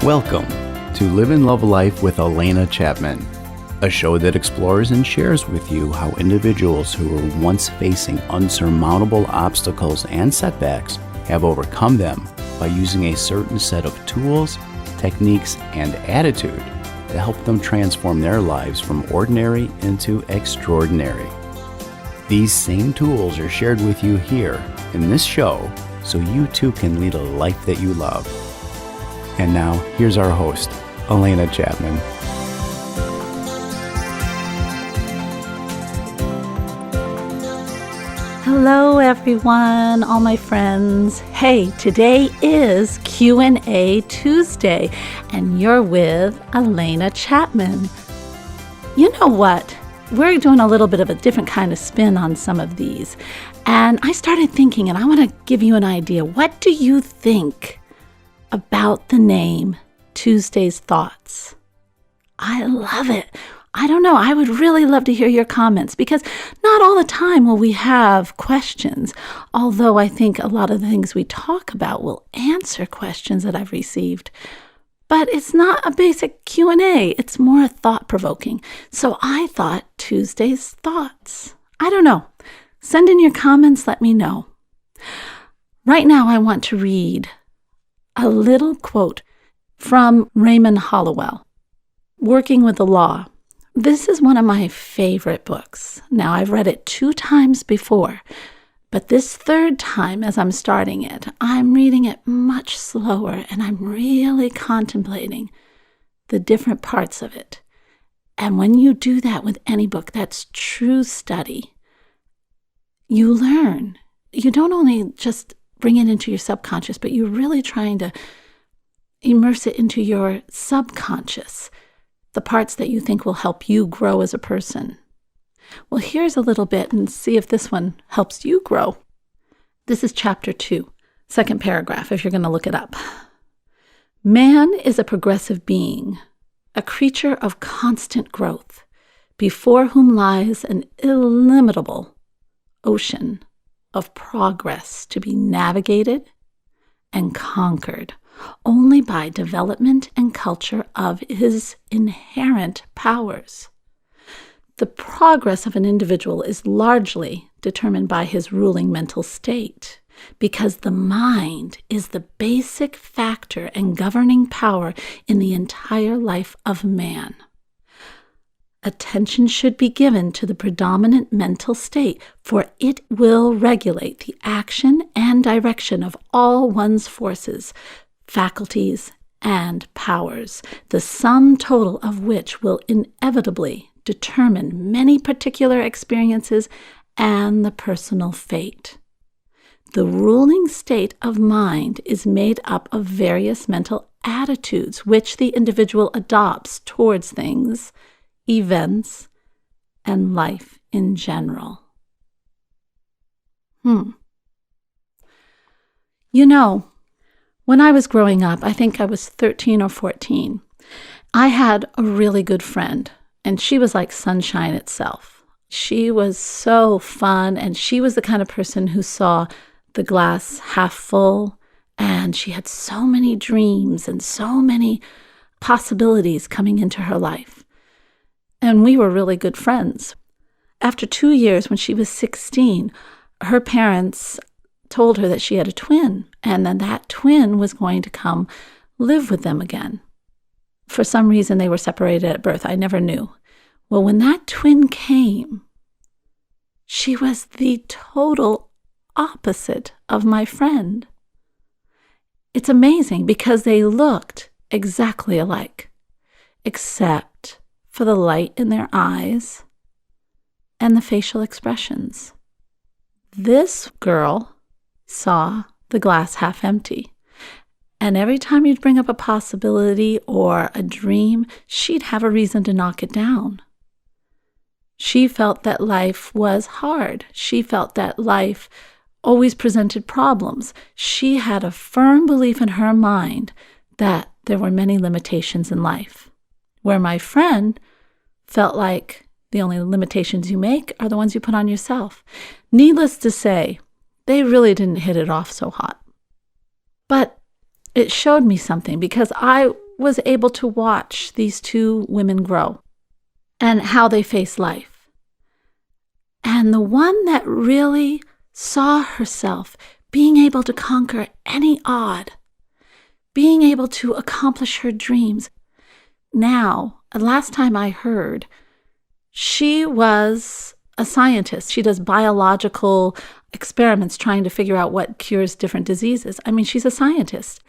Welcome to Live and Love Life with Alena Chapman, a show that explores and shares with you how individuals who were once facing unsurmountable obstacles and setbacks have overcome them by using a certain set of tools, techniques, and attitude to help them transform their lives from ordinary into extraordinary. These same tools are shared with you here in this show so you too can lead a life that you love. And now, here's our host, Alena Chapman. Hello, everyone, all my friends. Hey, today is Q&A Tuesday, and you're with Alena Chapman. You know what? We're doing a little bit of a different kind of spin on some of these. And I started thinking, and I want to give you an idea. What do you think about the name Tuesday's Thoughts? I love it. I don't know. I would really love to hear your comments because not all the time will we have questions, although I think a lot of the things we talk about will answer questions that I've received. But it's not a basic Q&A. It's more thought-provoking. So I thought Tuesday's Thoughts. I don't know. Send in your comments. Let me know. Right now, I want to read a little quote from Raymond Hollowell, Working with the Law. This is one of my favorite books. Now, I've read it 2 times before, but this third time as I'm starting it, I'm reading it much slower and I'm really contemplating the different parts of it. And when you do that with any book, that's true study. You learn. You don't only just bring it into your subconscious, but you're really trying to immerse it into your subconscious, the parts that you think will help you grow as a person. Well, here's a little bit and see if this one helps you grow. This is chapter 2, second paragraph, if you're going to look it up. Man is a progressive being, a creature of constant growth, before whom lies an illimitable ocean of progress to be navigated and conquered only by development and culture of his inherent powers. The progress of an individual is largely determined by his ruling mental state, because the mind is the basic factor and governing power in the entire life of man. Attention should be given to the predominant mental state, for it will regulate the action and direction of all one's forces, faculties, and powers, the sum total of which will inevitably determine many particular experiences and the personal fate. The ruling state of mind is made up of various mental attitudes which the individual adopts towards things, events, and life in general. You know, when I was growing up, I think I was 13 or 14, I had a really good friend, and she was like sunshine itself. She was so fun, and she was the kind of person who saw the glass half full, and she had so many dreams and so many possibilities coming into her life. And we were really good friends. After 2 years, when she was 16, her parents told her that she had a twin, and then that twin was going to come live with them again. For some reason, they were separated at birth. I never knew. Well, when that twin came, she was the total opposite of my friend. It's amazing because they looked exactly alike, except for the light in their eyes and the facial expressions. This girl saw the glass half empty, and every time you'd bring up a possibility or a dream, she'd have a reason to knock it down. She felt that life was hard. She felt that life always presented problems. She had a firm belief in her mind that there were many limitations in life, where my friend felt like the only limitations you make are the ones you put on yourself. Needless to say, they really didn't hit it off so hot. But it showed me something because I was able to watch these two women grow and how they face life. And the one that really saw herself being able to conquer any odd, being able to accomplish her dreams. Now, last time I heard, she was a scientist. She does biological experiments trying to figure out what cures different diseases. I mean, she's a scientist.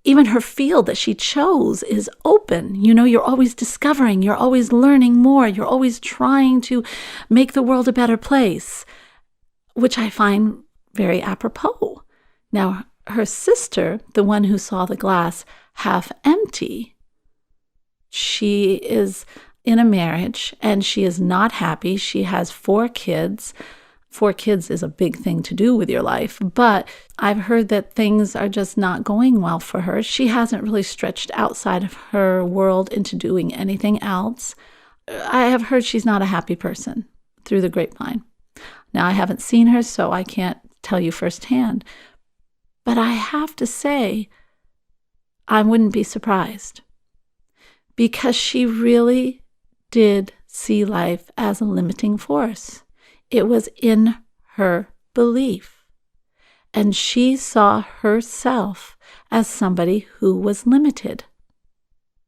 Even her field that she chose is open. You know, you're always discovering, you're always learning more, you're always trying to make the world a better place, which I find very apropos. Now, her sister, the one who saw the glass half empty, she is in a marriage and she is not happy. She has 4 kids. 4 kids is a big thing to do with your life, but I've heard that things are just not going well for her. She hasn't really stretched outside of her world into doing anything else. I have heard she's not a happy person through the grapevine. Now, I haven't seen her, so I can't tell you firsthand, but I have to say, I wouldn't be surprised because she really did see life as a limiting force. It was in her belief. And she saw herself as somebody who was limited.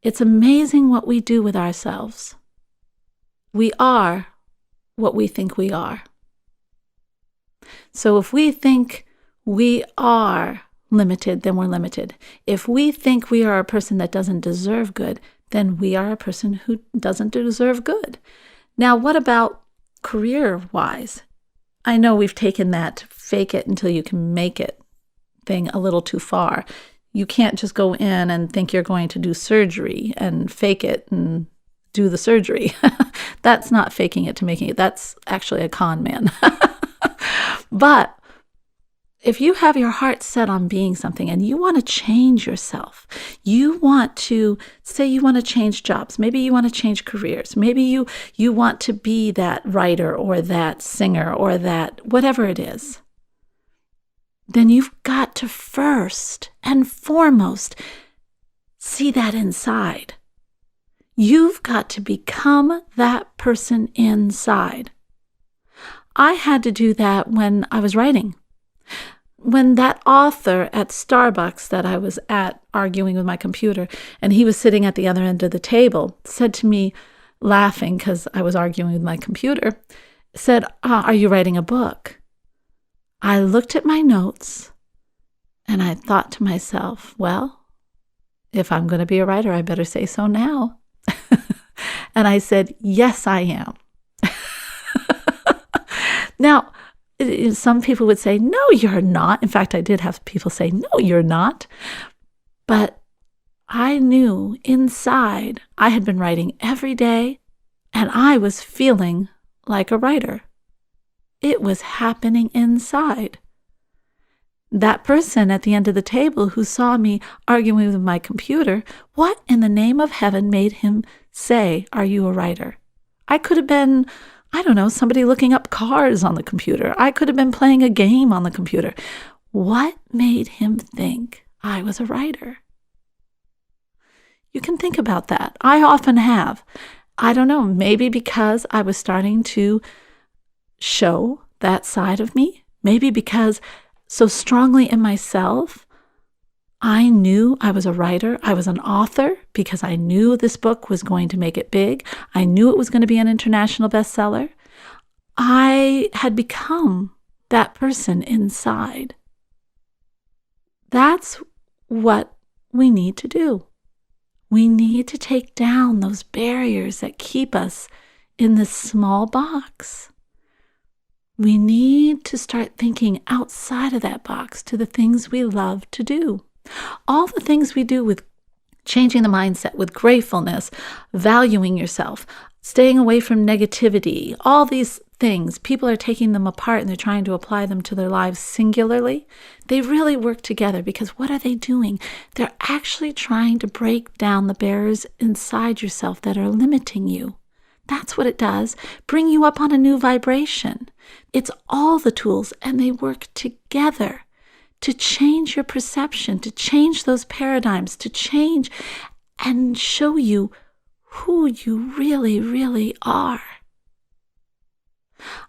It's amazing what we do with ourselves. We are what we think we are. So if we think we are limited, then we're limited. If we think we are a person that doesn't deserve good, then we are a person who doesn't deserve good. Now, what about career-wise? I know we've taken that fake it until you can make it thing a little too far. You can't just go in and think you're going to do surgery and fake it and do the surgery. That's not faking it to making it. That's actually a con man. But if you have your heart set on being something and you want to change yourself, you want to say you want to change jobs, maybe you want to change careers, maybe you want to be that writer or that singer or that whatever it is, then you've got to first and foremost see that inside. You've got to become that person inside. I had to do that when I was writing. When that author at Starbucks that I was at arguing with my computer, and he was sitting at the other end of the table, said to me, laughing because I was arguing with my computer, said, "Are you writing a book?" I looked at my notes and I thought to myself, well, if I'm going to be a writer, I better say so now. And I said, yes, I am. Now, some people would say, no, you're not. In fact, I did have people say, no, you're not. But I knew inside I had been writing every day and I was feeling like a writer. It was happening inside. That person at the end of the table who saw me arguing with my computer, what in the name of heaven made him say, "Are you a writer?" I could have been, I don't know, somebody looking up cars on the computer. I could have been playing a game on the computer. What made him think I was a writer? You can think about that. I often have. I don't know, maybe because I was starting to show that side of me. Maybe because so strongly in myself, I knew I was a writer. I was an author because I knew this book was going to make it big. I knew it was going to be an international bestseller. I had become that person inside. That's what we need to do. We need to take down those barriers that keep us in this small box. We need to start thinking outside of that box to the things we love to do. All the things we do with changing the mindset, with gratefulness, valuing yourself, staying away from negativity, all these things, people are taking them apart and they're trying to apply them to their lives singularly. They really work together because what are they doing? They're actually trying to break down the barriers inside yourself that are limiting you. That's what it does. Bring you up on a new vibration. It's all the tools and they work together to change your perception, to change those paradigms, to change and show you who you really, really are.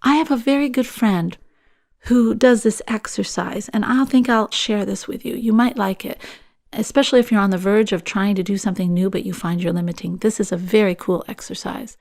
I have a very good friend who does this exercise, and I think I'll share this with you. You might like it, especially if you're on the verge of trying to do something new, but you find you're limiting. This is a very cool exercise.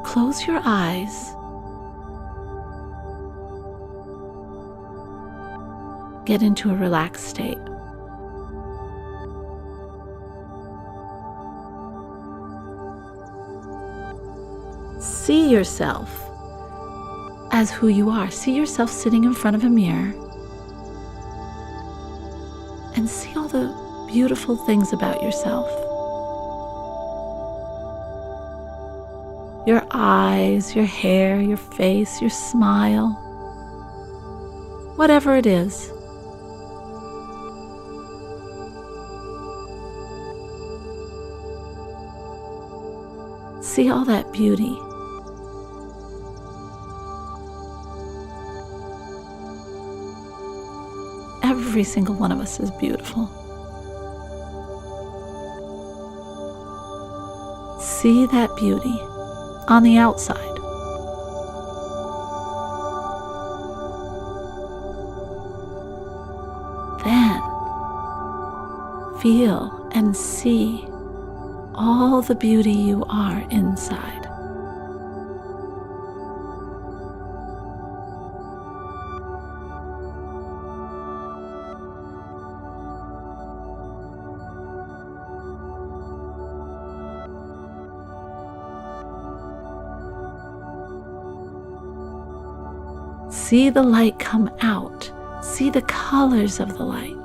Close your eyes. Get into a relaxed state. See yourself as who you are. See yourself sitting in front of a mirror and see all the beautiful things about yourself. Your eyes, your hair, your face, your smile, whatever it is. See all that beauty. Every single one of us is beautiful. See that beauty on the outside. Then feel and see all the beauty you are inside. See the light come out. See the colors of the light.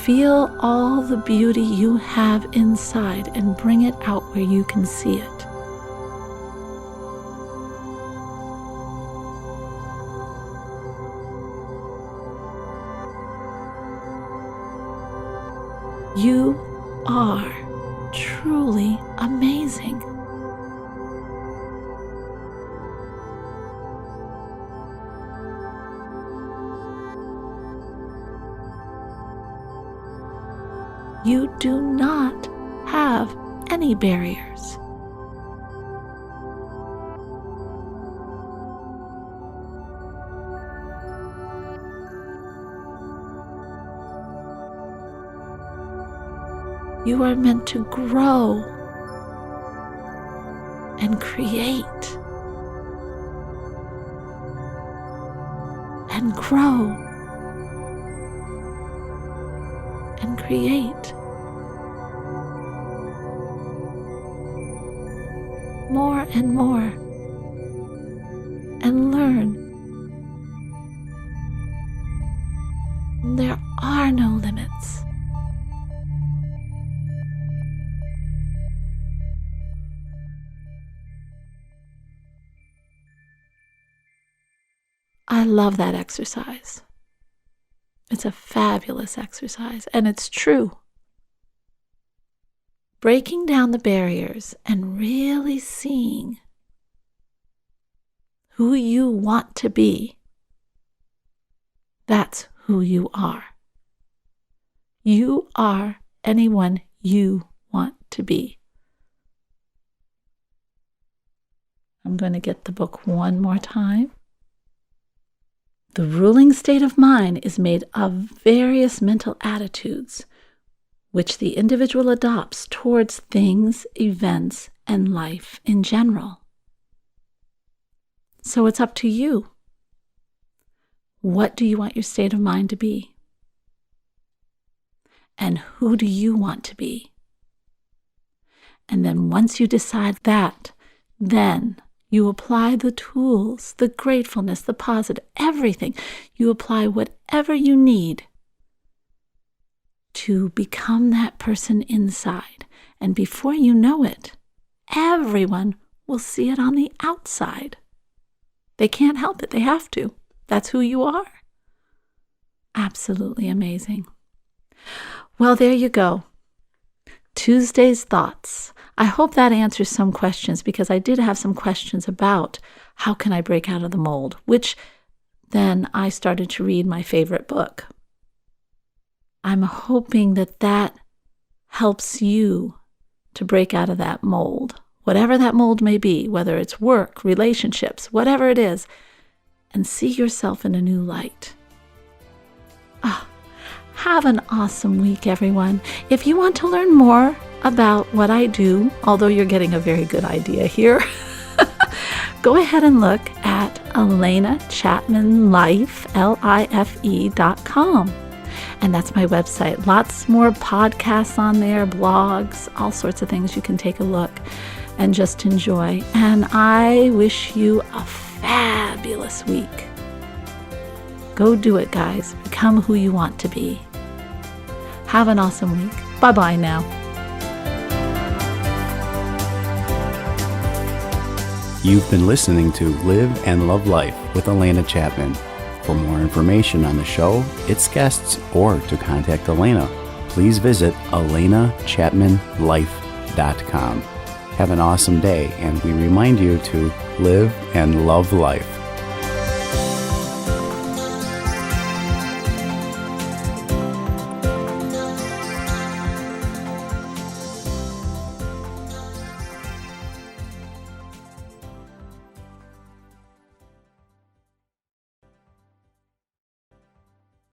Feel all the beauty you have inside and bring it out where you can see it. You are truly amazing. You do not have any barriers. You are meant to grow and create and grow and create more and more and learn. There are no limits. I love that exercise. It's a fabulous exercise, and it's true. Breaking down the barriers and really seeing who you want to be. That's who you are. You are anyone you want to be. I'm going to get the book one more time. The ruling state of mind is made of various mental attitudes, which the individual adopts towards things, events, and life in general. So it's up to you. What do you want your state of mind to be? And who do you want to be? And then once you decide that, then you apply the tools, the gratefulness, the positive, everything. You apply whatever you need to become that person inside. And before you know it, everyone will see it on the outside. They can't help it. They have to. That's who you are. Absolutely amazing. Well, there you go. Tuesday's thoughts. I hope that answers some questions, because I did have some questions about how can I break out of the mold, which then I started to read my favorite book. I'm hoping that helps you to break out of that mold, whatever that mold may be, whether it's work, relationships, whatever it is, and see yourself in a new light. Have an awesome week, everyone. If you want to learn more about what I do, although you're getting a very good idea here, go ahead and look at AlenaChapmanLife.com. And that's my website. Lots more podcasts on there, blogs, all sorts of things. You can take a look and just enjoy. And I wish you a fabulous week. Go do it, guys. Become who you want to be. Have an awesome week. Bye-bye now. You've been listening to Live and Love Life with Alena Chapman. For more information on the show, its guests, or to contact Alena, please visit AlenaChapmanLife.com. Have an awesome day, and we remind you to live and love life.